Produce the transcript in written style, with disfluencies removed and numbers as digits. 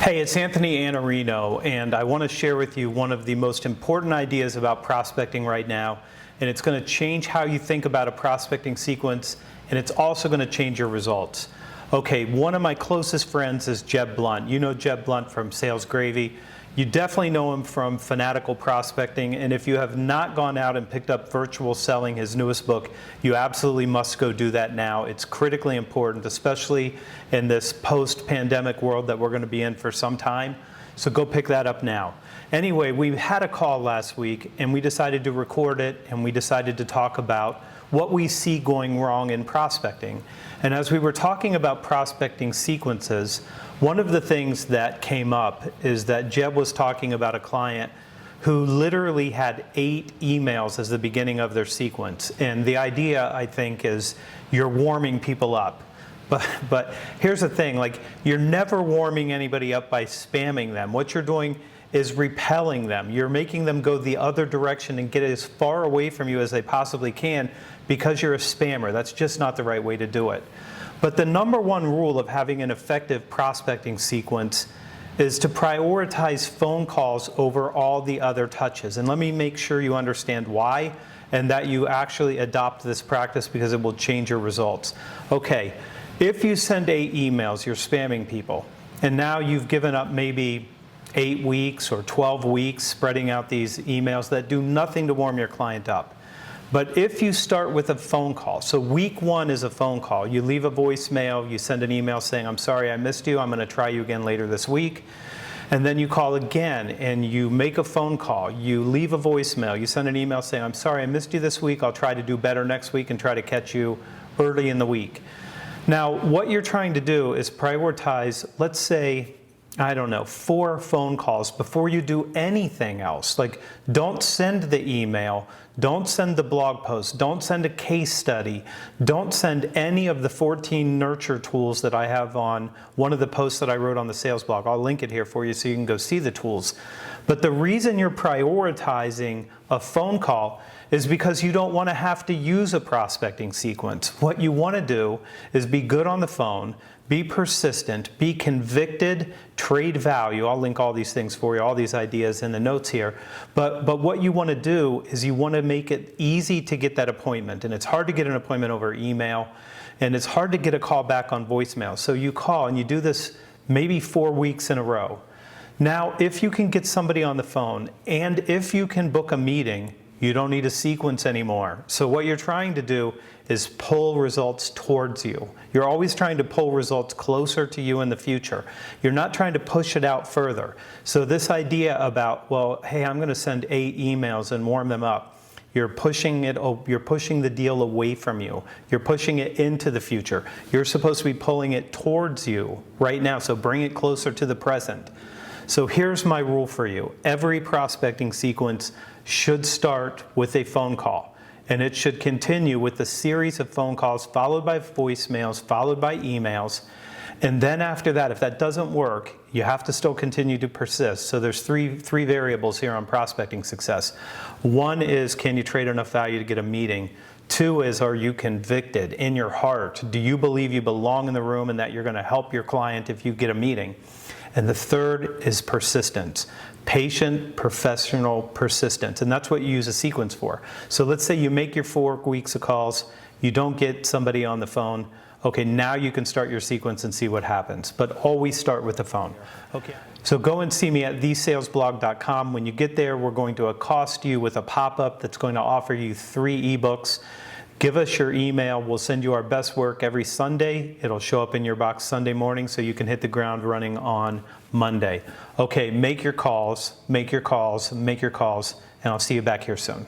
Hey, it's Anthony Iannarino, and I want to share with you one of the most important ideas about prospecting right now, and it's going to change how you think about a prospecting sequence, and it's also going to change your results. Okay, one of my closest friends is Jeb Blunt. You know Jeb Blunt from Sales Gravy. You definitely know him from Fanatical Prospecting, and if you have not gone out and picked up Virtual Selling, his newest book, you absolutely must go do that now. It's critically important, especially in this post-pandemic world that we're going to be in for some time. So go pick that up now. Anyway, we had a call last week, and we decided to record it, and we decided to talk about what we see going wrong in prospecting. And as we were talking about prospecting sequences, one of the things that came up is that Jeb was talking about a client who literally had 8 emails as the beginning of their sequence. And the idea, I think, is you're warming people up. But here's the thing, like, you're never warming anybody up by spamming them. What you're doing is repelling them. You're making them go the other direction and get as far away from you as they possibly can because you're a spammer. That's just not the right way to do it. But the number one rule of having an effective prospecting sequence is to prioritize phone calls over all the other touches. And let me make sure you understand why and that you actually adopt this practice because it will change your results. Okay, if you send 8 emails, you're spamming people, and now you've given up maybe 8 weeks or 12 weeks spreading out these emails that do nothing to warm your client up. But if you start with a phone call, so week 1 is a phone call. You leave a voicemail, you send an email saying, I'm sorry I missed you, I'm going to try you again later this week. And then you call again and you make a phone call, you leave a voicemail, you send an email saying, I'm sorry I missed you this week, I'll try to do better next week and try to catch you early in the week. Now, what you're trying to do is prioritize, let's say, I don't know, 4 phone calls before you do anything else. Like, don't send the email, don't send the blog post, don't send a case study, don't send any of the 14 nurture tools that I have on one of the posts that I wrote on the sales blog. I'll link it here for you so you can go see the tools. But the reason you're prioritizing a phone call is because you don't want to have to use a prospecting sequence. What you want to do is be good on the phone, be persistent, be convicted, trade value. I'll link all these things for you, all these ideas in the notes here. But what you want to do is you want to make it easy to get that appointment. And it's hard to get an appointment over email, and it's hard to get a call back on voicemail. So you call and you do this maybe 4 weeks in a row. Now, if you can get somebody on the phone and if you can book a meeting, you don't need a sequence anymore. So what you're trying to do is pull results towards you. You're always trying to pull results closer to you in the future. You're not trying to push it out further. So this idea about, well, hey, I'm going to send 8 emails and warm them up. You're pushing the deal away from you. You're pushing it into the future. You're supposed to be pulling it towards you right now. So bring it closer to the present. So here's my rule for you. Every prospecting sequence should start with a phone call, and it should continue with a series of phone calls followed by voicemails, followed by emails. And then after that, if that doesn't work, you have to still continue to persist. So there's three variables here on prospecting success. 1 is, can you trade enough value to get a meeting? 2 is, are you convicted in your heart? Do you believe you belong in the room and that you're going to help your client if you get a meeting? And the 3rd is persistence. Patient, professional persistence. And that's what you use a sequence for. So let's say you make your 4 weeks of calls, you don't get somebody on the phone. Okay, now you can start your sequence and see what happens. But always start with the phone. Okay. So go and see me at thesalesblog.com. When you get there, we're going to accost you with a pop-up that's going to offer you 3 ebooks. Give us your email. We'll send you our best work every Sunday. It'll show up in your box Sunday morning so you can hit the ground running on Monday. Okay, make your calls, make your calls, make your calls, and I'll see you back here soon.